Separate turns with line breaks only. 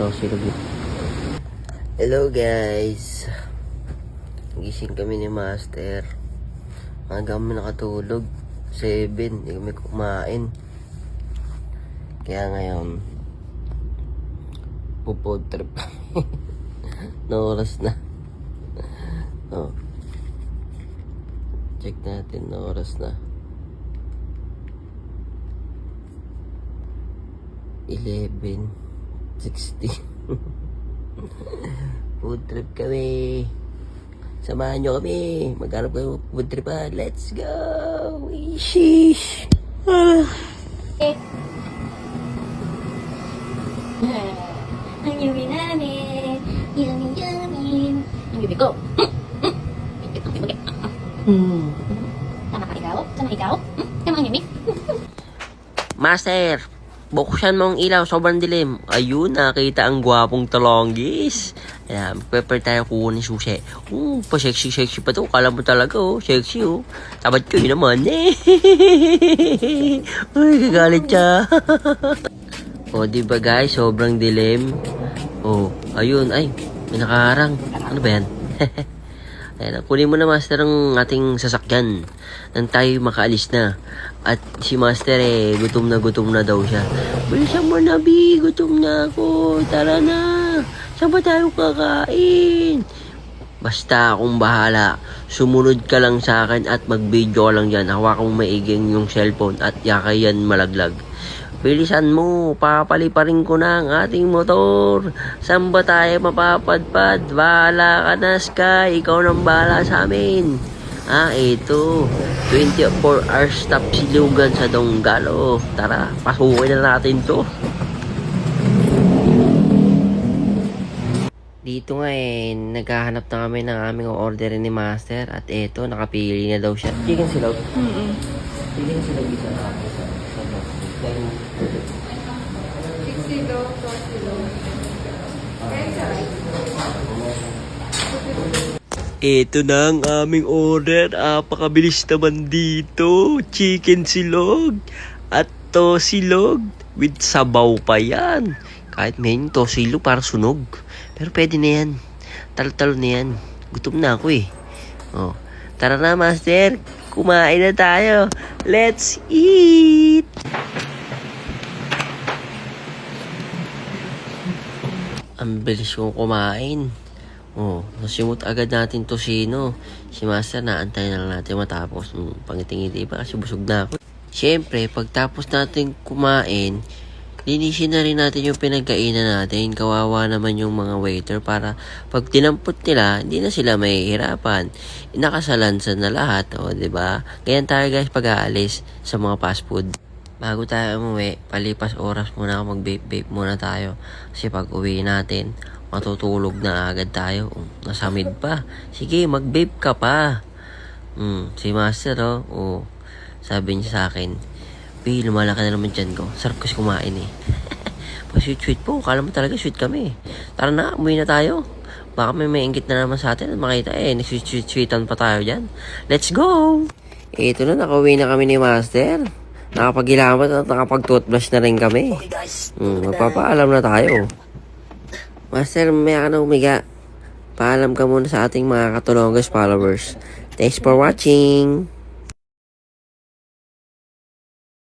silog. Hello guys. Gising kami ni Master. Maaga kami nakatulog. 7, hindi kami kumain. Kaya ngayon, pupod trip kami. No oras na. Oh. Check natin na oras na. 11:60. Food trip kami. Samahan nyo kami. Maghanap kayo food trip pa. Let's go! Ishish!
Ang yummy namin. Yummy, yummy. Ang bibig ko. Tama ka ikaw? Tama ikaw? Tama ang yummy?
Master! Buksan mo ang ilaw, sobrang dilim. Ayun, nakita ang gwapong talonggis. Ayan, prepare tayo kuha ni susi. Pa-sexy pa to. Kala mo talaga, sexy, Tabat ko yun naman, Uy, kagalit siya. Diba guys, sobrang dilim. Ayun, ay, may nakaharang. Ano ba yan? Ayan, kunin mo na Master ang ating sasakyan nang tayo makaalis na. At si Master gutom na daw siya. Bilisan mo na, Bi, gutom na ako. Tara na. Saan ba tayo kakain? Basta akong bahala. Sumunod ka lang sa akin at mag-video lang dyan. Hawak kong maiging yung cellphone at yakay yan malaglag. Bilisan mo, papaliparin ko na ang ating motor. Saan ba tayo mapapadpad? Bahala ka na, Sky. Ikaw nang bahala sa amin. Ito. 24 hours stop silugan sa Donggalo. Tara, pasukin na natin to. Dito nga naghahanap na kami ng aming order ni Master. At eto, nakapili na daw siya. Chicken silog? Chicken silog isa na ako sa ito na ang aming order. Apakabilis naman dito. Chicken silog at tosilog with sabaw pa yan. Kahit may tosilog para sunog. Pero pwede na yan. Talo-talo na yan. Gutom na ako Tara na, Master. Kumain na tayo. Let's eat! Ang bilis kong kumain. Nasimot agad natin tosino. Si Master, naantay na lang natin matapos. Pangiting-ngiti pa kasi busog na ako. Siyempre, pagtapos natin kumain, linisin na rin natin yung pinagkainan natin. Kawawa naman yung mga waiter para pag tinampot nila, hindi na sila mahihirapan. Nakasalansan na lahat, diba? Ganyan tayo guys pag-aalis sa mga fast food. Bago tayo umuwi, palipas oras muna ako mag-vape muna tayo. Kasi pag uwi natin, matutulog na agad tayo. Nasa mid pa. Sige, mag-vape ka pa. Si Master, sabi niya sa akin, Pi, lumalaki na naman dyan ko. Sarap kasi kumain Pa-sweet po. Kala mo talaga sweet kami. Tara na, umuwi na tayo. Baka may maingit na naman sa atin at makita nagsweet-sweetan pa tayo dyan. Let's go! Ito na, nakauwi na kami ni Master. Nakapag-ilamat at nakapag-toothbrush na rin kami. Okay guys. Magpapaalam na tayo. Master, may ka na umiga. Paalam ka muna sa ating mga Katulonggis followers. Thanks for watching.